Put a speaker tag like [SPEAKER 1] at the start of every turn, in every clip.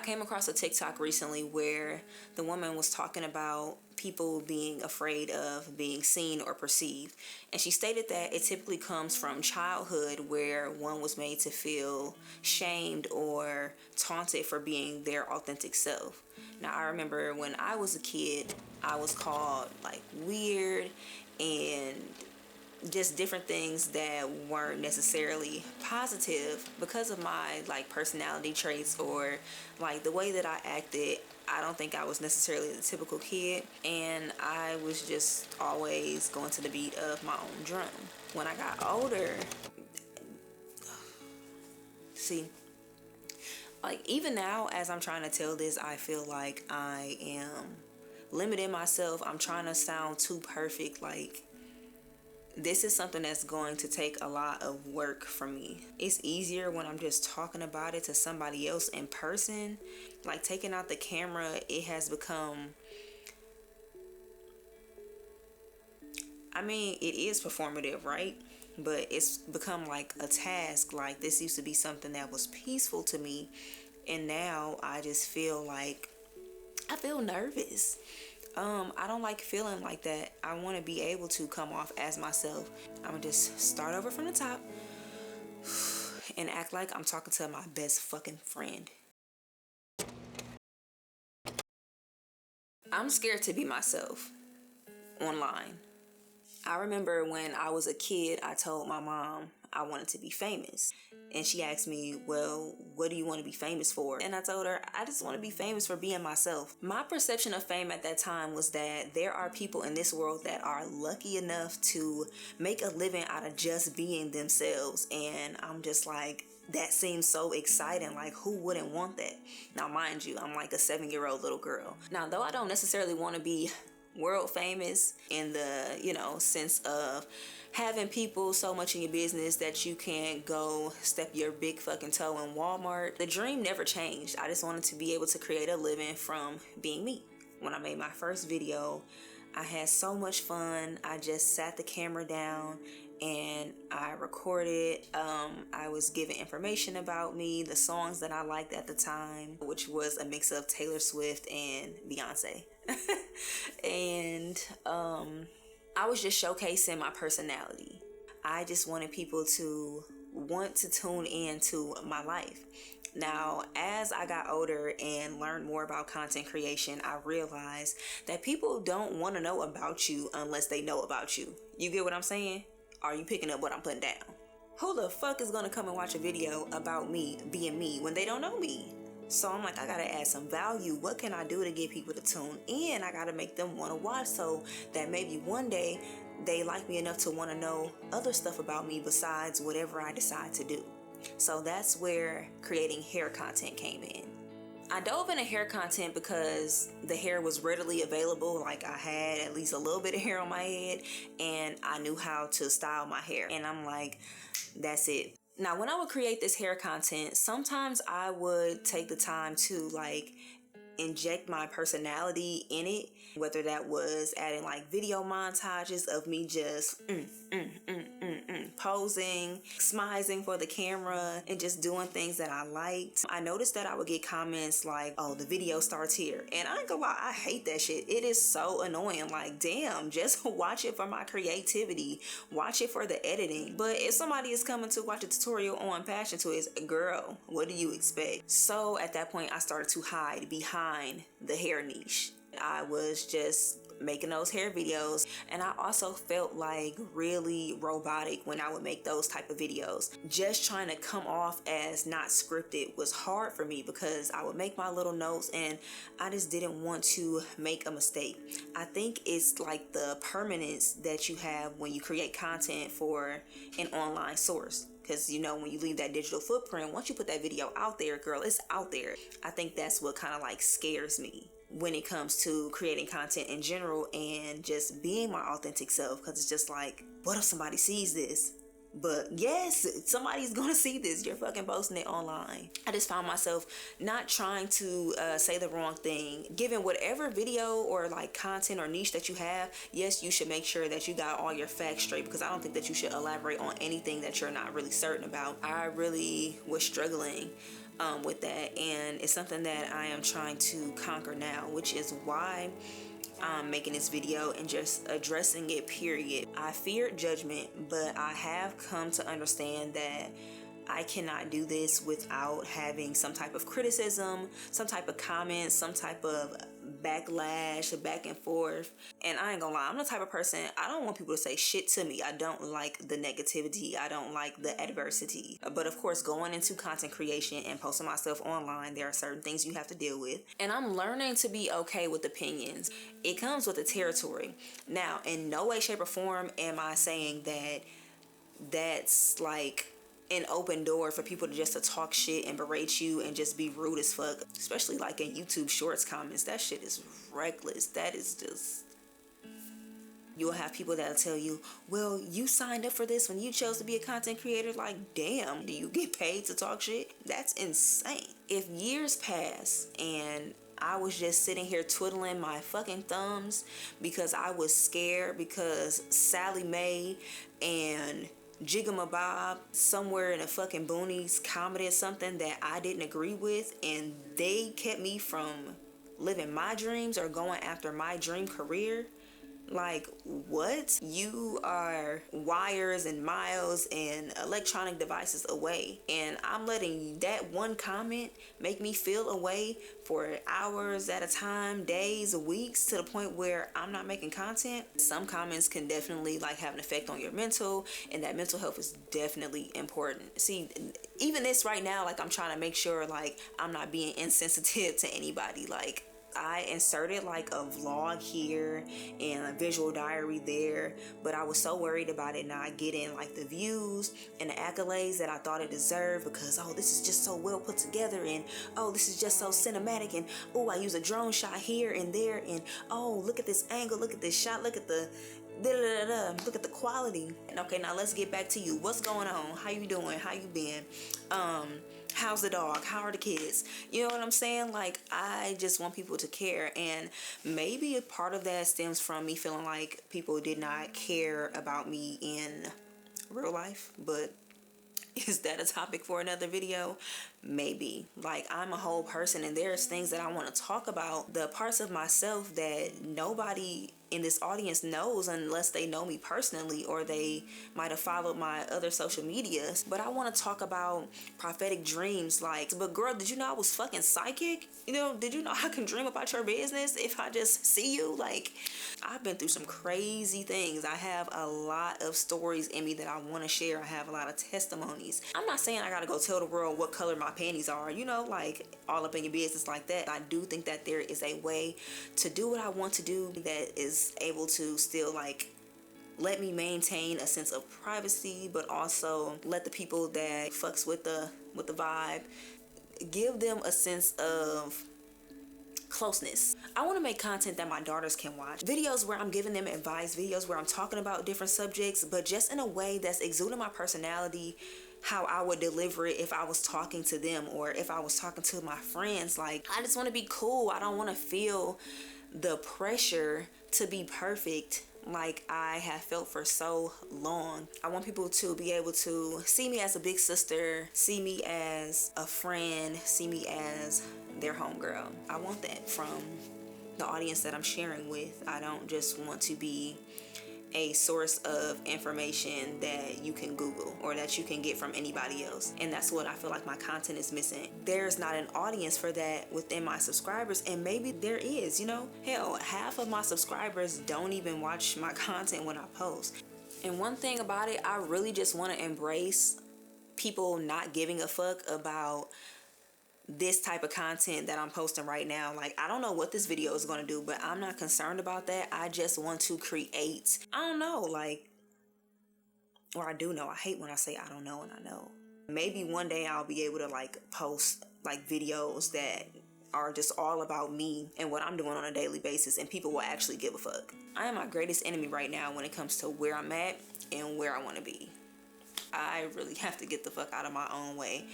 [SPEAKER 1] came across a TikTok recently where the woman was talking about people being afraid of being seen or perceived. And she stated that it typically comes from childhood, where one was made to feel shamed or taunted for being their authentic self. Now, I remember when I was a kid, I was called like weird and just different things that weren't necessarily positive because of my like personality traits or like the way that I acted. I don't think I was necessarily the typical kid, and I was just always going to the beat of my own drum. When I got older, see, like even now as I'm trying to tell this, I feel like I am limiting myself. I'm trying to sound too perfect. Like, this is something that's going to take a lot of work from me. It's easier when I'm just talking about it to somebody else in person. Like taking out the camera, it has become, I mean, it is performative, right? But it's become like a task. Like, this used to be something that was peaceful to me, and now I just feel like I feel nervous. I don't like feeling like that. I want to be able to come off as myself. I'm gonna just start over from the top and act like I'm talking to my best fucking friend. I'm scared to be myself online. I remember when I was a kid, I told my mom I wanted to be famous. And she asked me, well, what do you want to be famous for? And I told her, I just want to be famous for being myself. My perception of fame at that time was that there are people in this world that are lucky enough to make a living out of just being themselves. And I'm just like, that seems so exciting. Like, who wouldn't want that? Now, mind you, I'm like a 7-year-old little girl. Now, though I don't necessarily want to be world famous in the, sense of having people so much in your business that you can't go step your big fucking toe in Walmart, the dream never changed. I just wanted to be able to create a living from being me. When I made my first video, I had so much fun. I just sat the camera down and I recorded. I was giving information about me, the songs that I liked at the time, which was a mix of Taylor Swift and Beyonce. And I was just showcasing my personality. I just wanted people to want to tune in to my life. Now, as I got older and learned more about content creation, I realized that people don't want to know about you unless they know about you. You get what I'm saying? Are you picking up what I'm putting down? Who the fuck is gonna come and watch a video about me being me when they don't know me? So I'm like, I gotta add some value. What can I do to get people to tune in? I gotta make them want to watch so that maybe one day they like me enough to want to know other stuff about me besides whatever I decide to do. So that's where creating hair content came in. I dove into hair content because the hair was readily available. Like, I had at least a little bit of hair on my head and I knew how to style my hair. And I'm like, that's it. Now, when I would create this hair content, sometimes I would take the time to like inject my personality in it, whether that was adding like video montages of me just posing, smizing for the camera, and just doing things that I liked. I noticed that I would get comments like, oh, the video starts here. And I ain't gonna lie, I hate that shit. It is so annoying. Like, damn, just watch it for my creativity. Watch it for the editing. But if somebody is coming to watch a tutorial on passion twists, girl, what do you expect? So at that point, I started to hide behind the hair niche. I was just making those hair videos, and I also felt like really robotic when I would make those type of videos. Just trying to come off as not scripted was hard for me because I would make my little notes and I just didn't want to make a mistake. I think it's like the permanence that you have when you create content for an online source. Because, when you leave that digital footprint, once you put that video out there, girl, it's out there. I think that's what kind of like scares me when it comes to creating content in general and just being my authentic self. Because it's just like, what if somebody sees this? But yes, somebody's gonna see this. You're fucking posting it online. I just found myself not trying to say the wrong thing. Given whatever video or like content or niche that you have, yes, you should make sure that you got all your facts straight, because I don't think that you should elaborate on anything that you're not really certain about. I really was struggling with that, and it's something that I am trying to conquer now, which is why I'm making this video and just addressing it, period. I feared judgment, but I have come to understand that I cannot do this without having some type of criticism, some type of comment, some type of backlash, back and forth. And I ain't gonna lie, I'm the type of person, I don't want people to say shit to me. I don't like the negativity. I don't like the adversity. But of course, going into content creation and posting myself online, there are certain things you have to deal with. And I'm learning to be okay with opinions. It comes with the territory. Now, in no way, shape, or form am I saying that that's like an open door for people to just to talk shit and berate you and just be rude as fuck, especially like in YouTube shorts comments. That shit is reckless. That is just, you'll have people that'll tell you, well, you signed up for this when you chose to be a content creator. Like, damn, do you get paid to talk shit? That's insane. If years pass and I was just sitting here twiddling my fucking thumbs because I was scared because Sally Mae and Jigamabob somewhere in the fucking boonies commented something that I didn't agree with, and they kept me from living my dreams or going after my dream career. Like, what? You are wires and miles and electronic devices away, and I'm letting that one comment make me feel away for hours at a time, days, weeks, to the point where I'm not making content. Some comments can definitely like have an effect on your mental, and that mental health is definitely important. See, even this right now, like, I'm trying to make sure like I'm not being insensitive to anybody. Like, I inserted like a vlog here and a visual diary there, but I was so worried about it not getting like the views and the accolades that I thought it deserved, because oh, this is just so well put together, and oh, this is just so cinematic, and oh, I use a drone shot here and there, and oh, look at this angle, look at this shot, look at the look at the quality. And okay, now let's get back to you. What's going on? How you doing? How you been? How's the dog? How are the kids? You know what I'm saying? Like, I just want people to care, and maybe a part of that stems from me feeling like people did not care about me in real life. But is that a topic for another video? Maybe. Like, I'm a whole person, and there's things that I want to talk about, the parts of myself that nobody in this audience knows unless they know me personally, or they might have followed my other social medias. But I want to talk about prophetic dreams. Like, but girl, did you know I was fucking psychic? You know, did you know I can dream about your business if I just see you? Like, I've been through some crazy things. I have a lot of stories in me that I want to share. I have a lot of testimonies. I'm not saying I gotta go tell the world what color my panties are, you know, like all up in your business like that. I do think that there is a way to do what I want to do that is able to still like let me maintain a sense of privacy, but also let the people that fucks with the vibe, give them a sense of closeness. I want to make content that my daughters can watch. Videos where I'm giving them advice, videos where I'm talking about different subjects, but just in a way that's exuding my personality, how I would deliver it if I was talking to them or if I was talking to my friends. Like, I just want to be cool. I don't want to feel the pressure to be perfect like I have felt for so long. I want people to be able to see me as a big sister, see me as a friend, see me as their homegirl. I want that from the audience that I'm sharing with. I don't just want to be a source of information that you can Google or that you can get from anybody else. And that's what I feel like my content is missing. There's not an audience for that within my subscribers, and maybe there is, you know? Hell, half of my subscribers don't even watch my content when I post. And one thing about it, I really just want to embrace people not giving a fuck about this type of content that I'm posting right now. Like, I don't know what this video is going to do, but I'm not concerned about that. I just want to create. I don't know, like, or I do know. I hate when I say I don't know and I know. Maybe one day I'll be able to like post like videos that are just all about me and what I'm doing on a daily basis, and people will actually give a fuck. I am my greatest enemy right now when it comes to where I'm at and where I want to be. I really have to get the fuck out of my own way.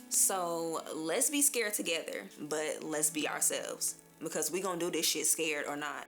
[SPEAKER 1] So let's be scared together, but let's be ourselves, because we gonna do this shit scared or not.